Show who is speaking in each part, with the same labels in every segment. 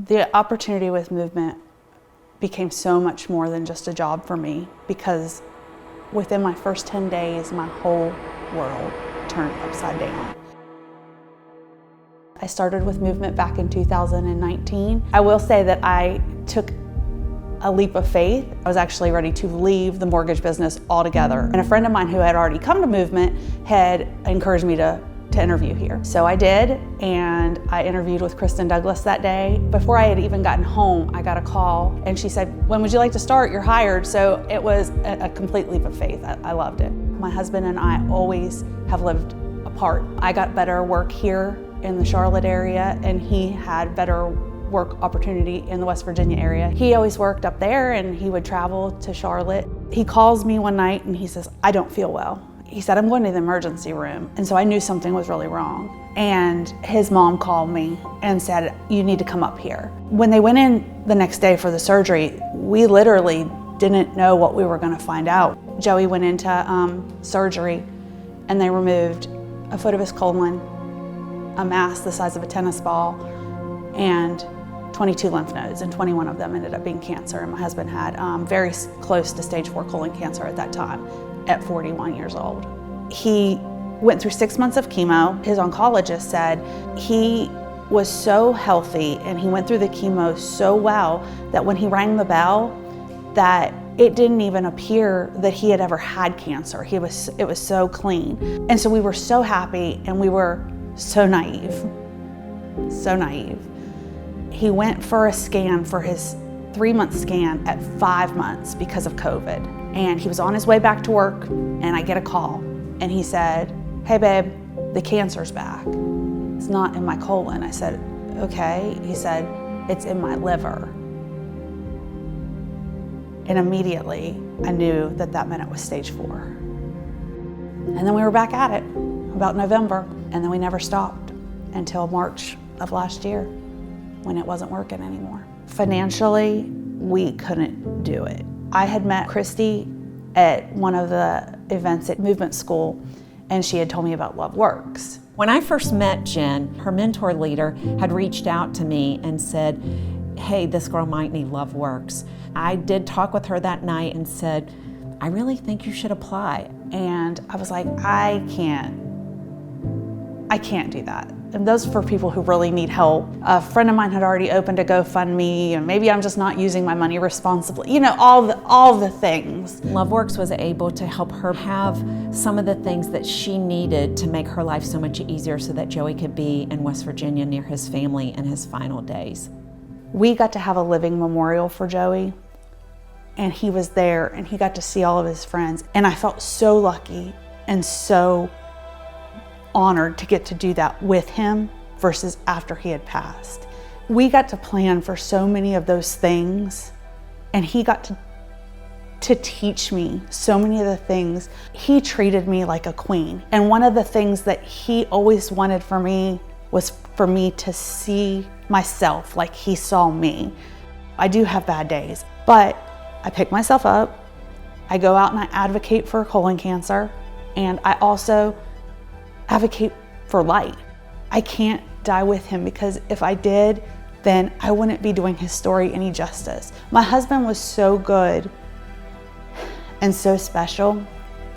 Speaker 1: The opportunity with Movement became so much more than just a job for me, because within my first 10 days, my whole world turned upside down. I started with Movement back in 2019. I will say that I took a leap of faith. I was actually ready to leave the mortgage business altogether. And a friend of mine who had already come to Movement had encouraged me to interview here. So I did, and I interviewed with Kristen Douglas that day. Before I had even gotten home, I got a call and she said, "When would you like to start? You're hired." So it was a complete leap of faith. I loved it. My husband and I always have lived apart. I got better work here in the Charlotte area, and he had better work opportunity in the West Virginia area. He always worked up there, and he would travel to Charlotte. He calls me one night and he says, "I don't feel well." He said, "I'm going to the emergency room." And so I knew something was really wrong. And his mom called me and said, "You need to come up here." When they went in the next day for the surgery, we literally didn't know what we were going to find out. Joey went into surgery, and they removed a foot of his colon, a mass the size of a tennis ball, and 22 lymph nodes, and 21 of them ended up being cancer. And my husband had very close to stage 4 colon cancer at that time, at 41 years old. He went through 6 months of chemo. His oncologist said he was so healthy and he went through the chemo so well that when he rang the bell, that it didn't even appear that he had ever had cancer. It was so clean. And so we were so happy, and we were so naive, so naive. He went for a scan, for his 3-month scan, at 5 months because of COVID. And he was on his way back to work, and I get a call, and he said, "Hey babe, the cancer's back. It's not in my colon." I said, "Okay." He said, "It's in my liver." And immediately I knew that that meant it was stage 4. And then we were back at it about November, and then we never stopped until March of last year, when it wasn't working anymore. Financially, we couldn't do it. I had met Christy at one of the events at Movement School, and she had told me about Love Works.
Speaker 2: When I first met Jenn, her mentor leader had reached out to me and said, "Hey, this girl might need Love Works." I did talk with her that night and said, "I really think you should apply."
Speaker 1: And I was like, I can't do that. And those are for people who really need help. A friend of mine had already opened a GoFundMe, and maybe I'm just not using my money responsibly. You know, all the things.
Speaker 2: Love Works was able to help her have some of the things that she needed to make her life so much easier, so that Joey could be in West Virginia near his family in his final days.
Speaker 1: We got to have a living memorial for Joey, and he was there, and he got to see all of his friends. And I felt so lucky and so honored to get to do that with him versus after he had passed. We got to plan for so many of those things, and he got to teach me so many of the things. He treated me like a queen. And one of the things that he always wanted for me was for me to see myself like he saw me. I do have bad days, but I pick myself up. I go out and I advocate for colon cancer, and I also advocate for life. I can't die with him, because if I did, then I wouldn't be doing his story any justice. My husband was so good and so special,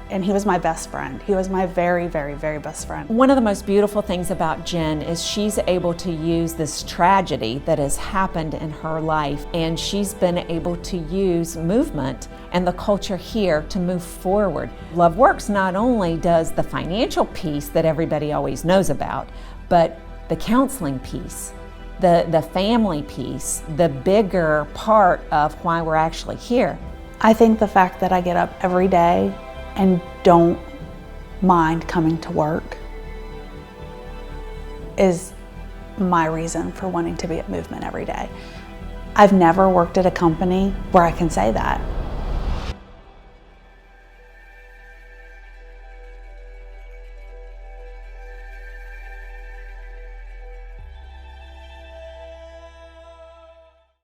Speaker 1: and he was my best friend. He was my very, very, very best friend.
Speaker 2: One of the most beautiful things about Jenn is she's able to use this tragedy that has happened in her life, and she's been able to use Movement and the culture here to move forward. Love Works not only does the financial piece that everybody always knows about, but the counseling piece, the family piece, the bigger part of why we're actually here.
Speaker 1: I think the fact that I get up every day and don't mind coming to work is my reason for wanting to be at Movement every day. I've never worked at a company where I can say that.